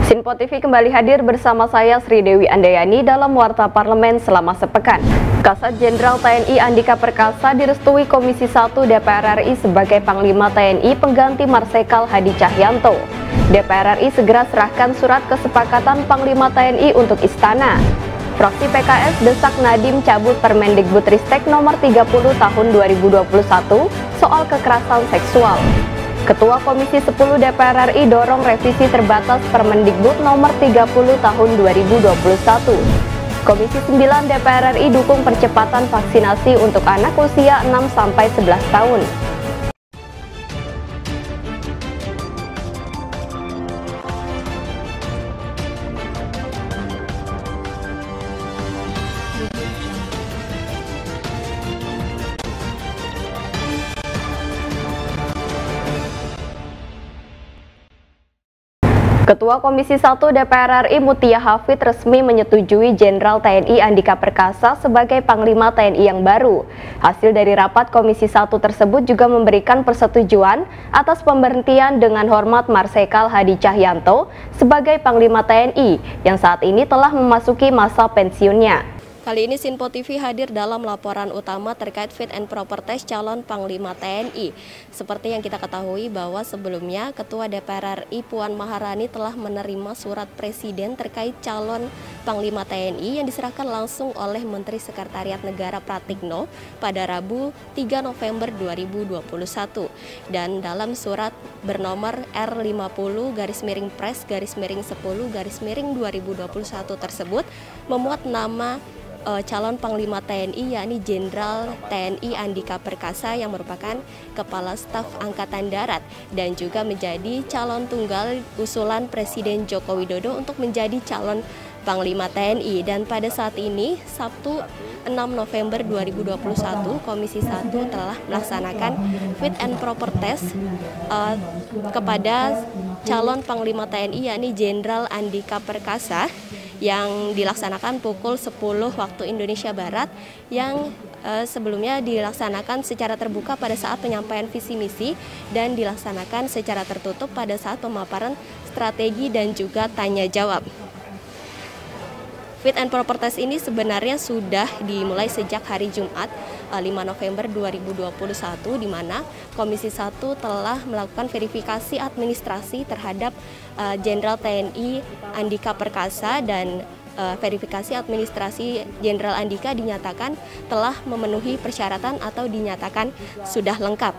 Sinpo TV kembali hadir bersama saya Sri Dewi Andayani dalam Warta Parlemen selama sepekan. Kasat Jenderal TNI Andika Perkasa direstui Komisi 1 DPR RI sebagai Panglima TNI pengganti Marsikal Hadi Cahyanto. DPR RI segera serahkan surat kesepakatan Panglima TNI untuk Istana. Fraksi PKS desak Nadiem cabut Permendikbudristek nomor 30 tahun 2021 soal kekerasan seksual. Ketua Komisi 10 DPR RI dorong revisi terbatas Permendikbud nomor 30 tahun 2021. Komisi 9 DPR RI dukung percepatan vaksinasi untuk anak usia 6-11 tahun. Ketua Komisi 1 DPR RI Mutia Hafid resmi menyetujui Jenderal TNI Andika Perkasa sebagai Panglima TNI yang baru. Hasil dari rapat Komisi 1 tersebut juga memberikan persetujuan atas pemberhentian dengan hormat Marsikal Hadi Cahyanto sebagai Panglima TNI yang saat ini telah memasuki masa pensiunnya. Kali ini Sinpo TV hadir dalam laporan utama terkait fit and proper test calon Panglima TNI. Seperti yang kita ketahui bahwa sebelumnya Ketua DPR RI Puan Maharani telah menerima surat Presiden terkait calon Panglima TNI yang diserahkan langsung oleh Menteri Sekretariat Negara Pratikno pada Rabu 3 November 2021. Dan dalam surat bernomor R50-Pres-10-2021 tersebut memuat nama calon Panglima TNI yakni Jenderal TNI Andika Perkasa yang merupakan Kepala Staf Angkatan Darat dan juga menjadi calon tunggal usulan Presiden Joko Widodo untuk menjadi calon Panglima TNI. Dan pada saat ini Sabtu 6 November 2021 Komisi 1 telah melaksanakan fit and proper test kepada calon Panglima TNI yakni Jenderal Andika Perkasa yang dilaksanakan pukul 10 waktu Indonesia Barat yang sebelumnya dilaksanakan secara terbuka pada saat penyampaian visi misi dan dilaksanakan secara tertutup pada saat pemaparan strategi dan juga tanya jawab. Fit and proper test ini sebenarnya sudah dimulai sejak hari Jumat 5 November 2021 di mana Komisi 1 telah melakukan verifikasi administrasi terhadap Jenderal TNI Andika Perkasa dan verifikasi administrasi Jenderal Andika dinyatakan telah memenuhi persyaratan atau dinyatakan sudah lengkap.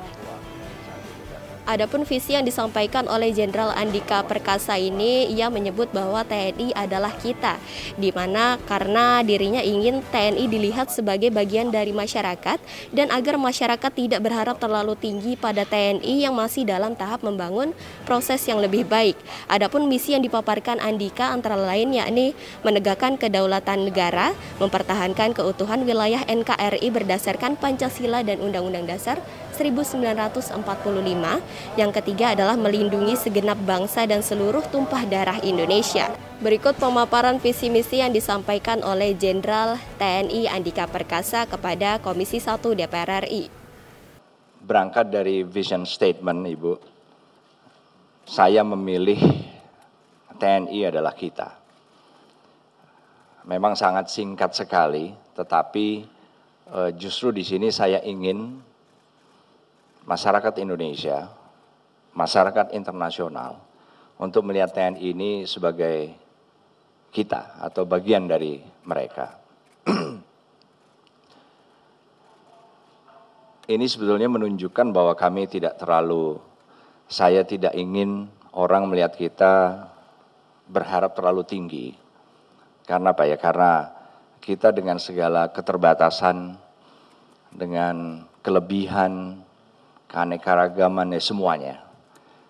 Adapun visi yang disampaikan oleh Jenderal Andika Perkasa ini, ia menyebut bahwa TNI adalah kita, di mana karena dirinya ingin TNI dilihat sebagai bagian dari masyarakat dan agar masyarakat tidak berharap terlalu tinggi pada TNI yang masih dalam tahap membangun proses yang lebih baik. Adapun misi yang dipaparkan Andika antara lain yakni menegakkan kedaulatan negara, mempertahankan keutuhan wilayah NKRI berdasarkan Pancasila dan Undang-Undang Dasar 1945. Yang ketiga adalah melindungi segenap bangsa dan seluruh tumpah darah Indonesia. Berikut pemaparan visi misi yang disampaikan oleh Jenderal TNI Andika Perkasa kepada Komisi 1 DPR RI. Berangkat dari vision statement, Ibu, saya memilih TNI adalah kita. Memang sangat singkat sekali, tetapi justru di sini saya ingin masyarakat Indonesia, masyarakat internasional untuk melihat TNI ini sebagai kita atau bagian dari mereka. Ini sebetulnya menunjukkan bahwa saya tidak ingin orang melihat kita berharap terlalu tinggi. Karena apa ya? Karena kita dengan segala keterbatasan, dengan kelebihan, keanekaragaman semuanya.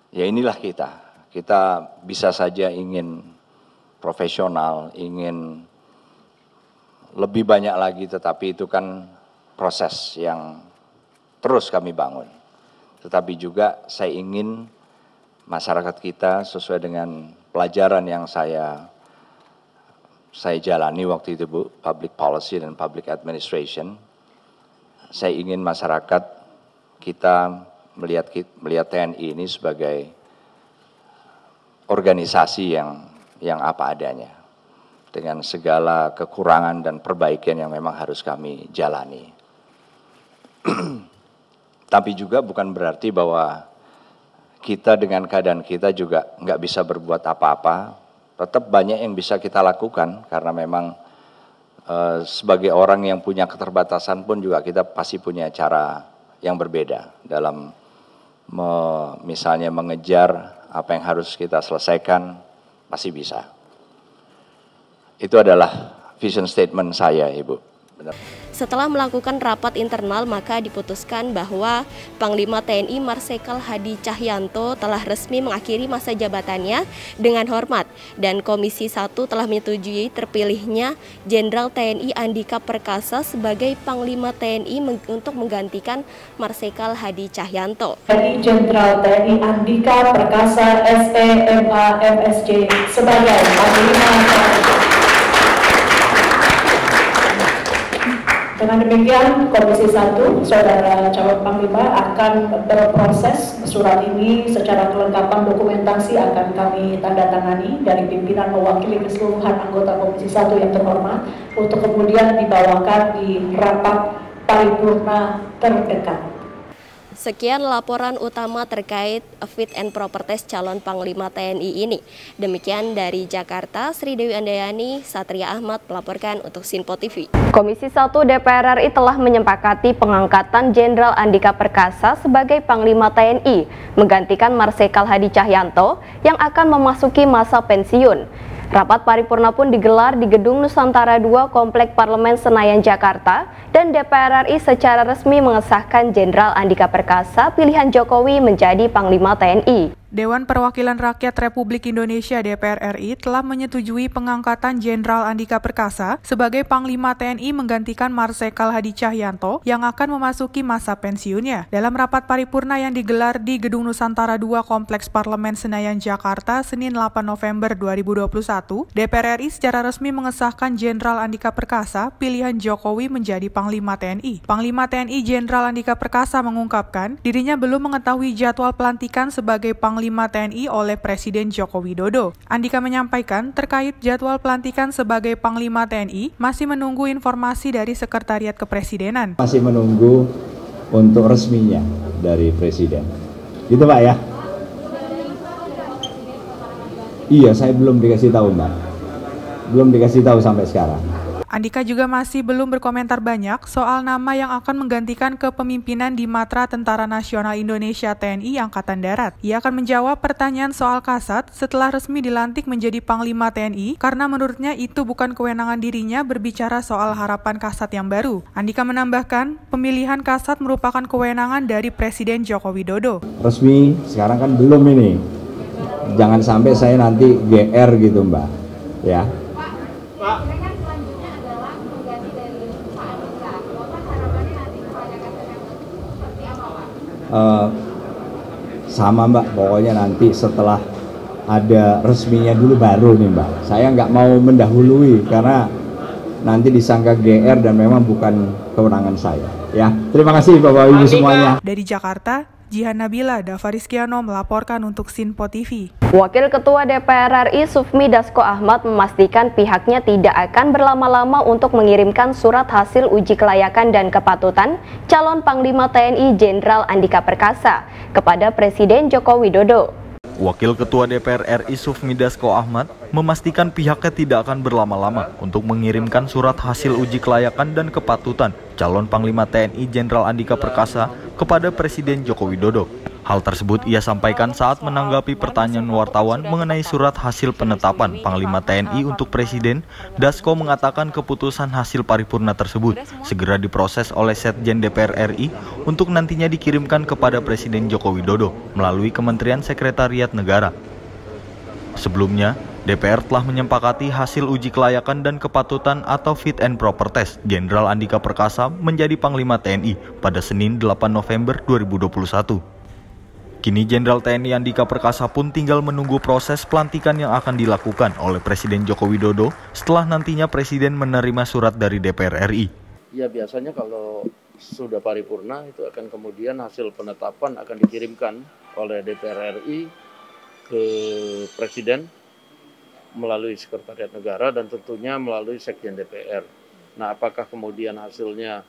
Ya inilah kita. Kita bisa saja ingin profesional, ingin lebih banyak lagi, tetapi itu kan proses yang terus kami bangun. Tetapi juga saya ingin masyarakat kita sesuai dengan pelajaran yang saya jalani waktu itu, Bu, Public Policy dan Public Administration. Saya ingin masyarakat kita melihat TNI ini sebagai organisasi yang yang apa adanya, dengan segala kekurangan dan perbaikan yang memang harus kami jalani. Tapi juga bukan berarti bahwa kita dengan keadaan kita juga nggak bisa berbuat apa-apa. Tetap banyak yang bisa kita lakukan karena memang sebagai orang yang punya keterbatasan pun juga kita pasti punya cara yang berbeda dalam misalnya mengejar apa yang harus kita selesaikan, pasti bisa. Itu adalah vision statement saya, Ibu. Benar. Setelah melakukan rapat internal, maka diputuskan bahwa Panglima TNI Marsikal Hadi Cahyanto telah resmi mengakhiri masa jabatannya dengan hormat, dan Komisi 1 telah menyetujui terpilihnya Jenderal TNI Andika Perkasa sebagai Panglima TNI untuk menggantikan Marsikal Hadi Cahyanto. Jenderal TNI Andika Perkasa SEMA MSc sebagai Panglima TNI. Dengan demikian, Komisi 1, Saudara Calon Panglima akan berproses surat ini secara kelengkapan dokumentasi akan kami tanda tangani dari pimpinan mewakili keseluruhan anggota Komisi 1 yang terhormat untuk kemudian dibawakan di rapat paripurna terdekat. Sekian laporan utama terkait fit and proper test calon Panglima TNI ini. Demikian dari Jakarta, Sri Dewi Andayani, Satria Ahmad melaporkan untuk Sinpo TV. Komisi 1 DPR RI telah menyepakati pengangkatan Jenderal Andika Perkasa sebagai Panglima TNI, menggantikan Marsikal Hadi Cahyanto yang akan memasuki masa pensiun. Rapat paripurna pun digelar di Gedung Nusantara II Komplek Parlemen Senayan, Jakarta, dan DPR RI secara resmi mengesahkan Jenderal Andika Perkasa pilihan Jokowi menjadi Panglima TNI. Dewan Perwakilan Rakyat Republik Indonesia DPR RI telah menyetujui pengangkatan Jenderal Andika Perkasa sebagai Panglima TNI menggantikan Marsikal Hadi Cahyanto yang akan memasuki masa pensiunnya. Dalam rapat paripurna yang digelar di Gedung Nusantara II Kompleks Parlemen Senayan, Jakarta, Senin 8 November 2021, DPR RI secara resmi mengesahkan Jenderal Andika Perkasa pilihan Jokowi menjadi Panglima TNI. Panglima TNI Jenderal Andika Perkasa mengungkapkan dirinya belum mengetahui jadwal pelantikan sebagai Panglima TNI oleh Presiden Joko Widodo. Andika menyampaikan terkait jadwal pelantikan sebagai Panglima TNI masih menunggu informasi dari Sekretariat Kepresidenan. Masih menunggu untuk resminya dari Presiden. Gitu Pak ya? Iya, saya belum dikasih tahu Mbak. Belum dikasih tahu sampai sekarang. Andika juga masih belum berkomentar banyak soal nama yang akan menggantikan kepemimpinan di Matra Tentara Nasional Indonesia TNI Angkatan Darat. Ia akan menjawab pertanyaan soal Kasat setelah resmi dilantik menjadi Panglima TNI karena menurutnya itu bukan kewenangan dirinya berbicara soal harapan Kasat yang baru. Andika menambahkan, pemilihan Kasat merupakan kewenangan dari Presiden Joko Widodo. Resmi sekarang kan belum ini. Jangan sampai saya nanti GR gitu Mbak. Ya. Pak. Sama Mbak, pokoknya nanti setelah ada resminya dulu baru nih Mbak. Saya nggak mau mendahului karena nanti disangka GR dan memang bukan kewenangan saya. Ya, terima kasih Bapak Ibu semuanya. Dari Jakarta, Jihan Nabila, Dava Rizkiano melaporkan untuk Sinpo TV. Wakil Ketua DPR RI Sufmi Dasko Ahmad memastikan pihaknya tidak akan berlama-lama untuk mengirimkan surat hasil uji kelayakan dan kepatutan calon Panglima TNI Jenderal Andika Perkasa kepada Presiden Joko Widodo. Wakil Ketua DPR RI Sufmi Dasko Ahmad memastikan pihaknya tidak akan berlama-lama untuk mengirimkan surat hasil uji kelayakan dan kepatutan calon Panglima TNI Jenderal Andika Perkasa kepada Presiden Joko Widodo. Hal tersebut ia sampaikan saat menanggapi pertanyaan wartawan mengenai surat hasil penetapan Panglima TNI untuk Presiden. Dasko mengatakan keputusan hasil paripurna tersebut segera diproses oleh Setjen DPR RI untuk nantinya dikirimkan kepada Presiden Joko Widodo melalui Kementerian Sekretariat Negara. Sebelumnya, DPR telah menyepakati hasil uji kelayakan dan kepatutan atau fit and proper test Jenderal Andika Perkasa menjadi Panglima TNI pada Senin 8 November 2021. Kini Jenderal TNI Andika Perkasa pun tinggal menunggu proses pelantikan yang akan dilakukan oleh Presiden Joko Widodo setelah nantinya Presiden menerima surat dari DPR RI. Ya, biasanya kalau sudah paripurna itu akan kemudian hasil penetapan akan dikirimkan oleh DPR RI ke Presiden melalui Sekretariat Negara dan tentunya melalui Sekjen DPR. Nah, apakah kemudian hasilnya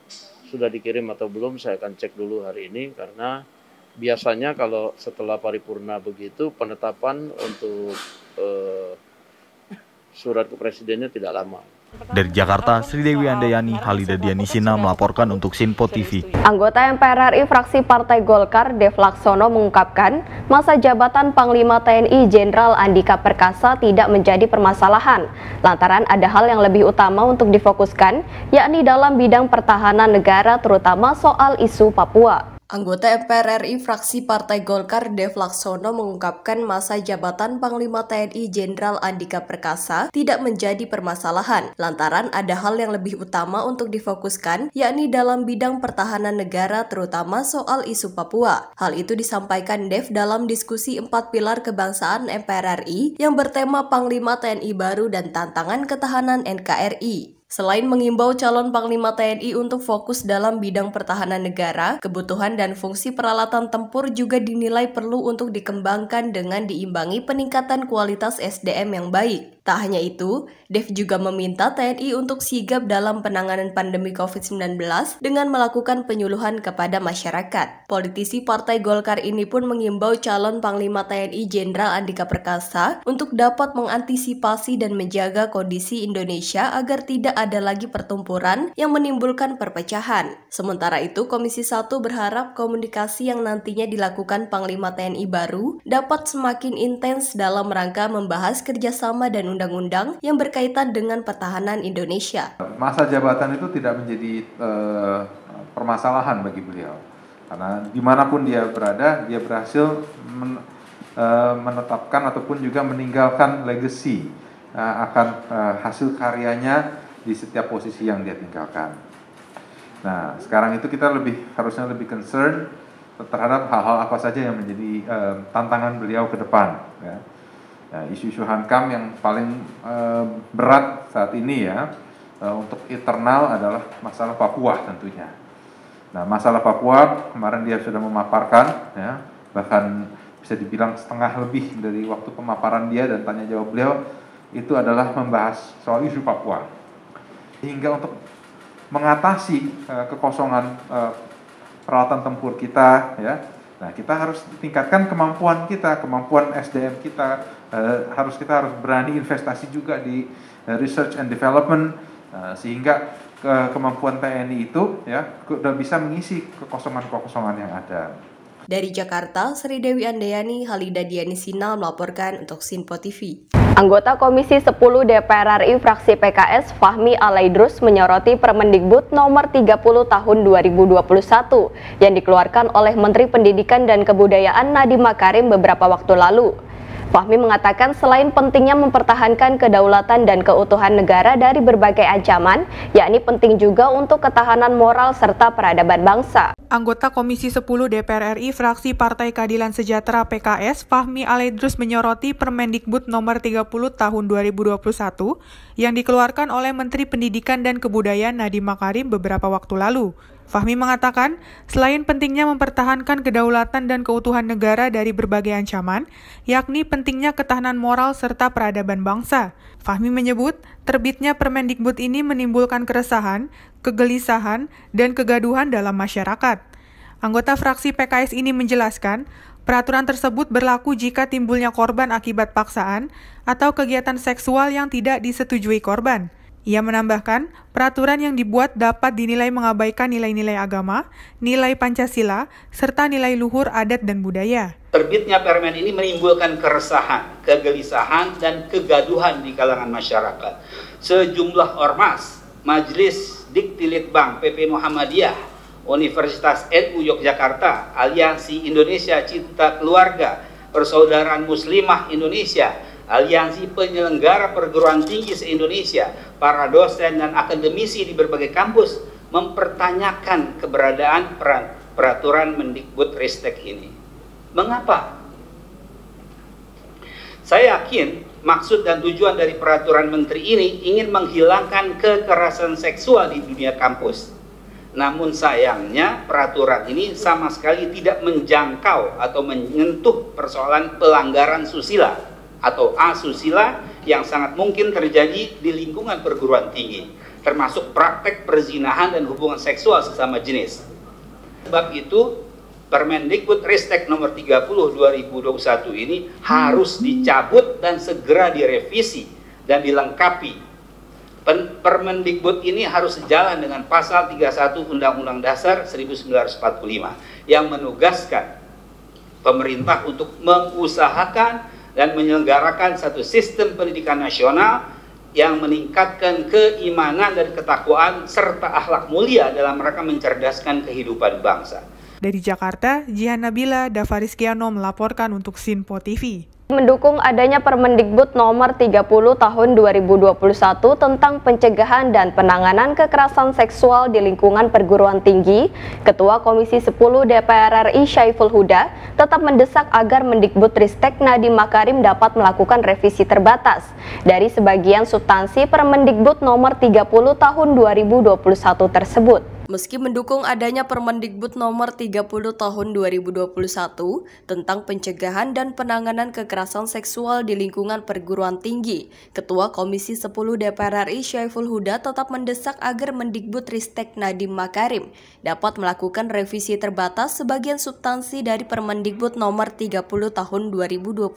sudah dikirim atau belum, saya akan cek dulu hari ini, karena biasanya kalau setelah paripurna begitu, penetapan untuk surat ke presidennya tidak lama. Dari Jakarta, Sri Dewi Andayani, Halida Dianisina melaporkan untuk Sinpo TV. Anggota MPR RI fraksi Partai Golkar, Dev Laksono mengungkapkan masa jabatan Panglima TNI Jenderal Andika Perkasa tidak menjadi permasalahan, lantaran ada hal yang lebih utama untuk difokuskan, yakni dalam bidang pertahanan negara terutama soal isu Papua. Anggota MPR RI fraksi Partai Golkar Dev Laksono mengungkapkan masa jabatan Panglima TNI Jenderal Andika Perkasa tidak menjadi permasalahan, lantaran ada hal yang lebih utama untuk difokuskan, yakni dalam bidang pertahanan negara terutama soal isu Papua. Hal itu disampaikan Dev dalam diskusi 4 pilar kebangsaan MPR RI yang bertema Panglima TNI baru dan tantangan ketahanan NKRI. Selain mengimbau calon Panglima TNI untuk fokus dalam bidang pertahanan negara, kebutuhan dan fungsi peralatan tempur juga dinilai perlu untuk dikembangkan dengan diimbangi peningkatan kualitas SDM yang baik. Tak hanya itu, Dev juga meminta TNI untuk sigap dalam penanganan pandemi COVID-19 dengan melakukan penyuluhan kepada masyarakat. Politisi Partai Golkar ini pun mengimbau calon Panglima TNI Jenderal Andika Perkasa untuk dapat mengantisipasi dan menjaga kondisi Indonesia agar tidak ada lagi pertempuran yang menimbulkan perpecahan. Sementara itu, Komisi 1 berharap komunikasi yang nantinya dilakukan Panglima TNI baru dapat semakin intens dalam rangka membahas kerjasama dan undang-undang yang berkaitan dengan pertahanan Indonesia. Masa jabatan itu tidak menjadi permasalahan bagi beliau, karena dimanapun dia berada, dia berhasil menetapkan ataupun juga meninggalkan legacy akan hasil karyanya di setiap posisi yang dia tinggalkan. Nah, sekarang itu kita harusnya lebih concern terhadap hal-hal apa saja yang menjadi tantangan beliau ke depan. Ya. Nah, isu-isu Hankam yang paling berat saat ini ya untuk internal adalah masalah Papua tentunya. Nah, masalah Papua kemarin dia sudah memaparkan, ya, bahkan bisa dibilang setengah lebih dari waktu pemaparan dia dan tanya jawab beliau itu adalah membahas soal isu Papua. Hingga untuk mengatasi kekosongan peralatan tempur kita, ya, nah kita harus tingkatkan kemampuan kita, kemampuan SDM kita, kita harus berani investasi juga di research and development, sehingga kemampuan TNI itu ya sudah bisa mengisi kekosongan-kekosongan yang ada. Dari Jakarta, Sri Dewi Andayani, Halida Dianisina melaporkan untuk Sinpo TV. Anggota Komisi 10 DPR RI fraksi PKS Fahmi Alaidrus menyoroti Permendikbud nomor 30 tahun 2021 yang dikeluarkan oleh Menteri Pendidikan dan Kebudayaan Nadiem Makarim beberapa waktu lalu. Fahmi mengatakan selain pentingnya mempertahankan kedaulatan dan keutuhan negara dari berbagai ancaman, yakni penting juga untuk ketahanan moral serta peradaban bangsa. Anggota Komisi 10 DPR RI fraksi Partai Keadilan Sejahtera PKS Fahmi Alaidrus menyoroti Permendikbud nomor 30 tahun 2021 yang dikeluarkan oleh Menteri Pendidikan dan Kebudayaan Nadiem Makarim beberapa waktu lalu. Fahmi mengatakan, selain pentingnya mempertahankan kedaulatan dan keutuhan negara dari berbagai ancaman, yakni pentingnya ketahanan moral serta peradaban bangsa. Fahmi menyebut, terbitnya Permendikbud ini menimbulkan keresahan, kegelisahan, dan kegaduhan dalam masyarakat. Anggota fraksi PKS ini menjelaskan, peraturan tersebut berlaku jika timbulnya korban akibat paksaan atau kegiatan seksual yang tidak disetujui korban. Ia menambahkan, peraturan yang dibuat dapat dinilai mengabaikan nilai-nilai agama, nilai Pancasila, serta nilai luhur adat dan budaya. Terbitnya permen ini menimbulkan keresahan, kegelisahan, dan kegaduhan di kalangan masyarakat. Sejumlah ormas, Majelis Diktilitbang PP Muhammadiyah, Universitas NU Yogyakarta, Aliansi Indonesia Cinta Keluarga, Persaudaraan Muslimah Indonesia, Aliansi Penyelenggara Perguruan Tinggi se-Indonesia, para dosen dan akademisi di berbagai kampus mempertanyakan keberadaan peraturan Mendikbud Ristek ini. Mengapa? Saya yakin maksud dan tujuan dari peraturan menteri ini ingin menghilangkan kekerasan seksual di dunia kampus. Namun sayangnya peraturan ini sama sekali tidak menjangkau atau menyentuh persoalan pelanggaran susila atau asusila yang sangat mungkin terjadi di lingkungan perguruan tinggi, termasuk praktek perzinahan dan hubungan seksual sesama jenis. Sebab itu, Permendikbudristek nomor 30 2021 ini harus dicabut dan segera direvisi dan dilengkapi. Permendikbud ini harus sejalan dengan pasal 31 Undang-Undang Dasar 1945 yang menugaskan pemerintah untuk mengusahakan dan menyelenggarakan satu sistem pendidikan nasional yang meningkatkan keimanan dan ketakwaan serta akhlak mulia dalam rangka mencerdaskan kehidupan bangsa. Dari Jakarta, Jihan Nabila, Dava Rizkiano melaporkan untuk Sinpo TV. Mendukung adanya Permendikbud nomor 30 tahun 2021 tentang pencegahan dan penanganan kekerasan seksual di lingkungan perguruan tinggi, Ketua Komisi 10 DPR RI Syaiful Huda tetap mendesak agar Mendikbudristek Nadiem Makarim dapat melakukan revisi terbatas dari sebagian substansi Permendikbud nomor 30 tahun 2021 tersebut. Meski mendukung adanya Permendikbud nomor 30 tahun 2021 tentang pencegahan dan penanganan kekerasan seksual di lingkungan perguruan tinggi, Ketua Komisi 10 DPR RI Syaiful Huda tetap mendesak agar Mendikbudristek Nadiem Makarim dapat melakukan revisi terbatas sebagian substansi dari Permendikbud nomor 30 tahun 2021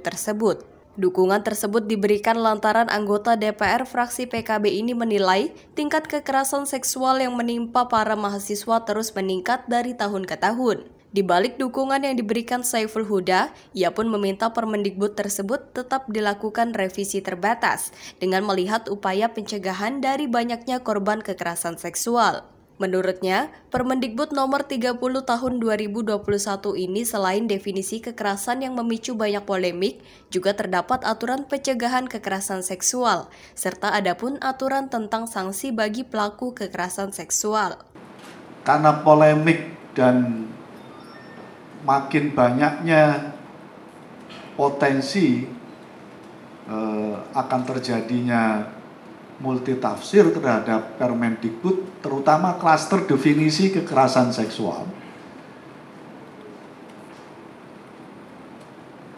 tersebut. Dukungan tersebut diberikan lantaran anggota DPR fraksi PKB ini menilai tingkat kekerasan seksual yang menimpa para mahasiswa terus meningkat dari tahun ke tahun. Di balik dukungan yang diberikan Syaiful Huda, ia pun meminta Permendikbud tersebut tetap dilakukan revisi terbatas dengan melihat upaya pencegahan dari banyaknya korban kekerasan seksual. Menurutnya, Permendikbud nomor 30 tahun 2021 ini selain definisi kekerasan yang memicu banyak polemik, juga terdapat aturan pencegahan kekerasan seksual, serta adapun aturan tentang sanksi bagi pelaku kekerasan seksual. Karena polemik dan makin banyaknya potensi akan terjadinya multitafsir terhadap Permendikbud, terutama klaster definisi kekerasan seksual.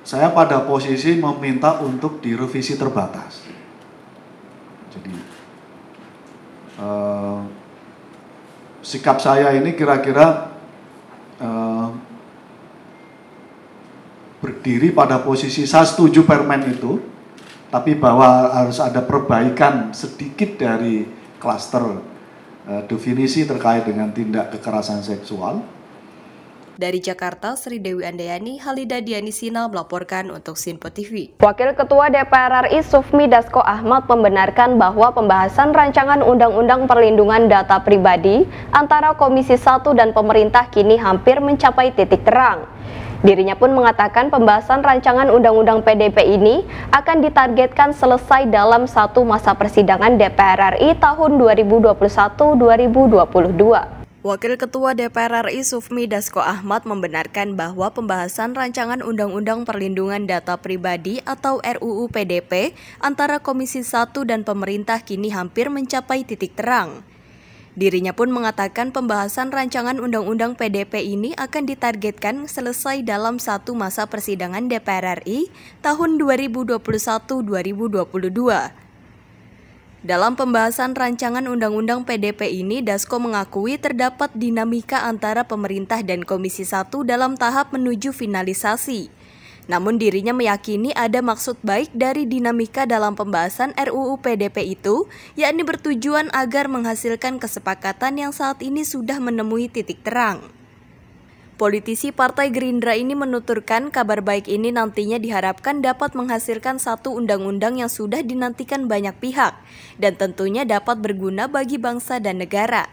Saya pada posisi meminta untuk direvisi terbatas. Jadi sikap saya ini kira-kira berdiri pada posisi saya setuju Permen itu, tapi bahwa harus ada perbaikan sedikit dari klaster definisi terkait dengan tindak kekerasan seksual. Dari Jakarta, Sri Dewi Andayani, Halida Dianisina melaporkan untuk Sinpo TV. Wakil Ketua DPR RI Sufmi Dasko Ahmad membenarkan bahwa pembahasan rancangan Undang-Undang Perlindungan Data Pribadi antara Komisi 1 dan pemerintah kini hampir mencapai titik terang. Dirinya pun mengatakan pembahasan rancangan Undang-Undang PDP ini akan ditargetkan selesai dalam satu masa persidangan DPR RI tahun 2021-2022. Wakil Ketua DPR RI Sufmi Dasko Ahmad membenarkan bahwa pembahasan rancangan Undang-Undang Perlindungan Data Pribadi atau RUU PDP antara Komisi 1 dan pemerintah kini hampir mencapai titik terang. Dirinya pun mengatakan pembahasan rancangan Undang-Undang PDP ini akan ditargetkan selesai dalam satu masa persidangan DPR RI tahun 2021-2022. Dalam pembahasan rancangan Undang-Undang PDP ini, Dasko mengakui terdapat dinamika antara pemerintah dan Komisi 1 dalam tahap menuju finalisasi. Namun dirinya meyakini ada maksud baik dari dinamika dalam pembahasan RUU PDP itu, yakni bertujuan agar menghasilkan kesepakatan yang saat ini sudah menemui titik terang. Politisi Partai Gerindra ini menuturkan kabar baik ini nantinya diharapkan dapat menghasilkan satu undang-undang yang sudah dinantikan banyak pihak dan tentunya dapat berguna bagi bangsa dan negara.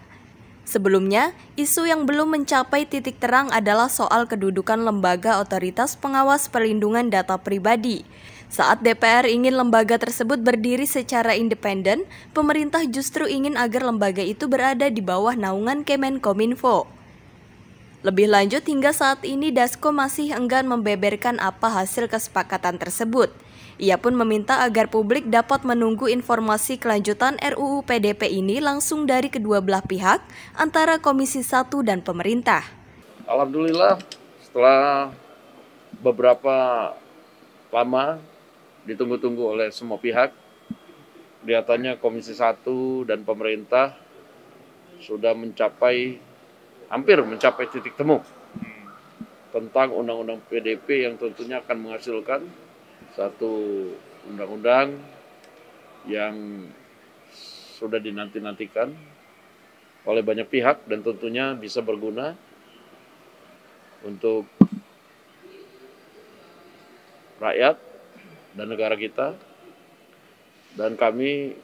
Sebelumnya, isu yang belum mencapai titik terang adalah soal kedudukan lembaga otoritas pengawas perlindungan data pribadi. Saat DPR ingin lembaga tersebut berdiri secara independen, pemerintah justru ingin agar lembaga itu berada di bawah naungan Kemenkominfo. Lebih lanjut, hingga saat ini Dasko masih enggan membeberkan apa hasil kesepakatan tersebut. Ia pun meminta agar publik dapat menunggu informasi kelanjutan RUU PDP ini langsung dari kedua belah pihak antara Komisi 1 dan pemerintah. Alhamdulillah setelah beberapa lama ditunggu-tunggu oleh semua pihak. Kelihatannya Komisi 1 dan pemerintah sudah hampir mencapai titik temu tentang undang-undang PDP yang tentunya akan menghasilkan satu undang-undang yang sudah dinanti-nantikan oleh banyak pihak dan tentunya bisa berguna untuk rakyat dan negara kita. Dan kami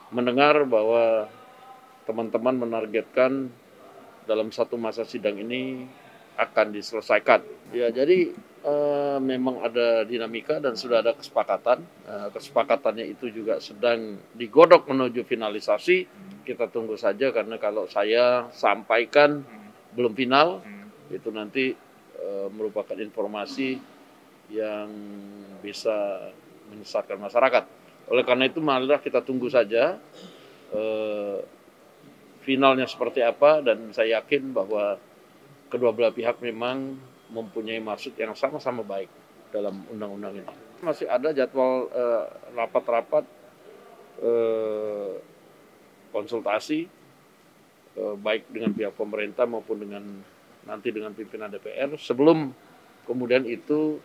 mendengar bahwa teman-teman menargetkan dalam satu masa sidang ini akan diselesaikan. Ya, jadi memang ada dinamika dan sudah ada kesepakatan. Kesepakatannya itu juga sedang digodok menuju finalisasi. Kita tunggu saja karena kalau saya sampaikan belum final, itu nanti merupakan informasi yang bisa menyesatkan masyarakat. Oleh karena itu marilah kita tunggu saja finalnya seperti apa, dan saya yakin bahwa kedua belah pihak memang mempunyai maksud yang sama-sama baik dalam undang-undang ini. Masih ada jadwal rapat-rapat konsultasi baik dengan pihak pemerintah maupun nanti dengan pimpinan DPR sebelum kemudian itu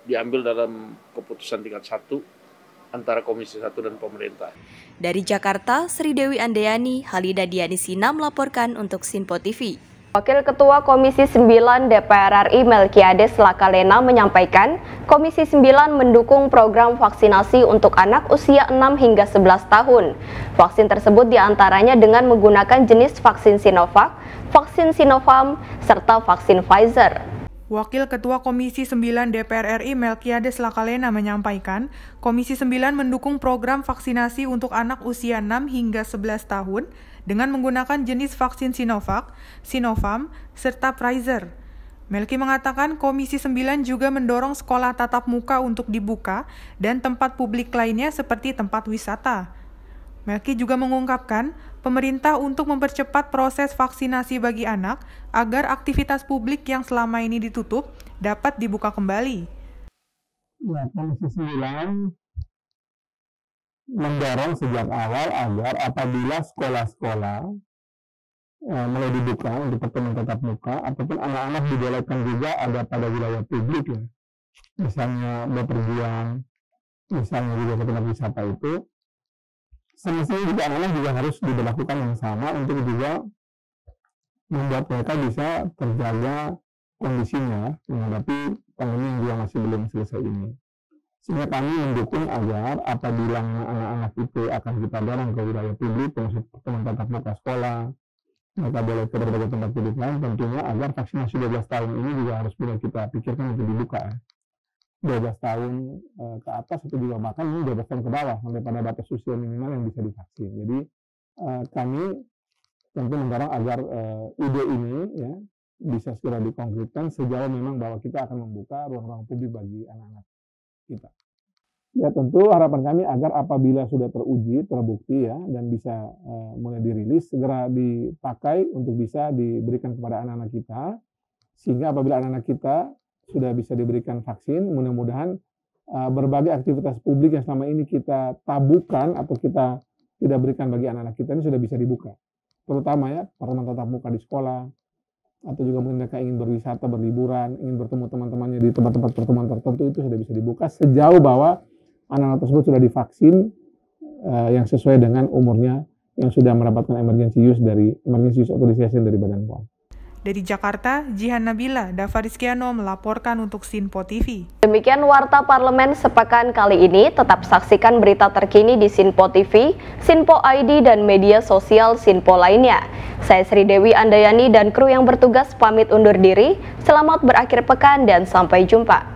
diambil dalam keputusan tingkat 1 antara Komisi 1 dan pemerintah. Dari Jakarta, Sri Dewi Andayani, Halida Dianisina melaporkan untuk Sinpo TV. Wakil Ketua Komisi 9 DPR RI Melkiades Lakalena menyampaikan, Komisi 9 mendukung program vaksinasi untuk anak usia 6 hingga 11 tahun. Vaksin tersebut diantaranya dengan menggunakan jenis vaksin Sinovac, vaksin Sinopharm, serta vaksin Pfizer. Wakil Ketua Komisi 9 DPR RI Melkiades Lakalena menyampaikan, Komisi 9 mendukung program vaksinasi untuk anak usia 6 hingga 11 tahun dengan menggunakan jenis vaksin Sinovac, Sinopharm, serta Pfizer. Melki mengatakan Komisi 9 juga mendorong sekolah tatap muka untuk dibuka dan tempat publik lainnya seperti tempat wisata. Melki juga mengungkapkan pemerintah untuk mempercepat proses vaksinasi bagi anak agar aktivitas publik yang selama ini ditutup dapat dibuka kembali. Ya, Komisi 9 mendorong sejak awal agar apabila sekolah-sekolah mulai dibuka untuk pertemuan tatap muka, ataupun anak-anak dibolehkan juga ada pada wilayah publik, ya. Misalnya bepergian, misalnya juga ke tempat wisata itu, semestinya juga anak-anak juga harus diberlakukan yang sama untuk juga membuat mereka bisa terjaga kondisinya menghadapi pandemi yang juga masih belum selesai ini. Sehingga kami mendukung agar apabila anak-anak itu akan kita dorong ke wilayah publik, termasuk pertemuan tatap muka sekolah, mereka boleh ke berbagai tempat publik lain, tentunya agar vaksinasi 12 tahun ini juga harus mulai kita pikirkan untuk dibuka. 12 tahun ke atas atau juga bahkan 12 tahun ke bawah sampai pada batas usia minimal yang bisa divaksin. Jadi kami tentu mendorong agar ide ini ya bisa segera dikonkretkan sejauh memang bahwa kita akan membuka ruang-ruang publik bagi anak-anak kita. Ya tentu harapan kami agar apabila sudah teruji, terbukti ya dan bisa mulai dirilis, segera dipakai untuk bisa diberikan kepada anak-anak kita, sehingga apabila anak-anak kita sudah bisa diberikan vaksin, mudah-mudahan berbagai aktivitas publik yang selama ini kita tabukan atau kita tidak berikan bagi anak-anak kita ini sudah bisa dibuka. Terutama ya, pertemuan tatap muka di sekolah, atau juga mungkin mereka ingin berwisata, berliburan, ingin bertemu teman-temannya di tempat-tempat pertemuan tertentu, itu sudah bisa dibuka sejauh bahwa anak-anak tersebut sudah divaksin yang sesuai dengan umurnya yang sudah mendapatkan emergency use authorization dari Badan POM. Dari Jakarta, Jihan Nabila, Dava Rizkiano melaporkan untuk Sinpo TV. Demikian Warta Parlemen sepekan kali ini. Tetap saksikan berita terkini di Sinpo TV, Sinpo ID, dan media sosial Sinpo lainnya. Saya Sri Dewi Andayani dan kru yang bertugas pamit undur diri. Selamat berakhir pekan dan sampai jumpa.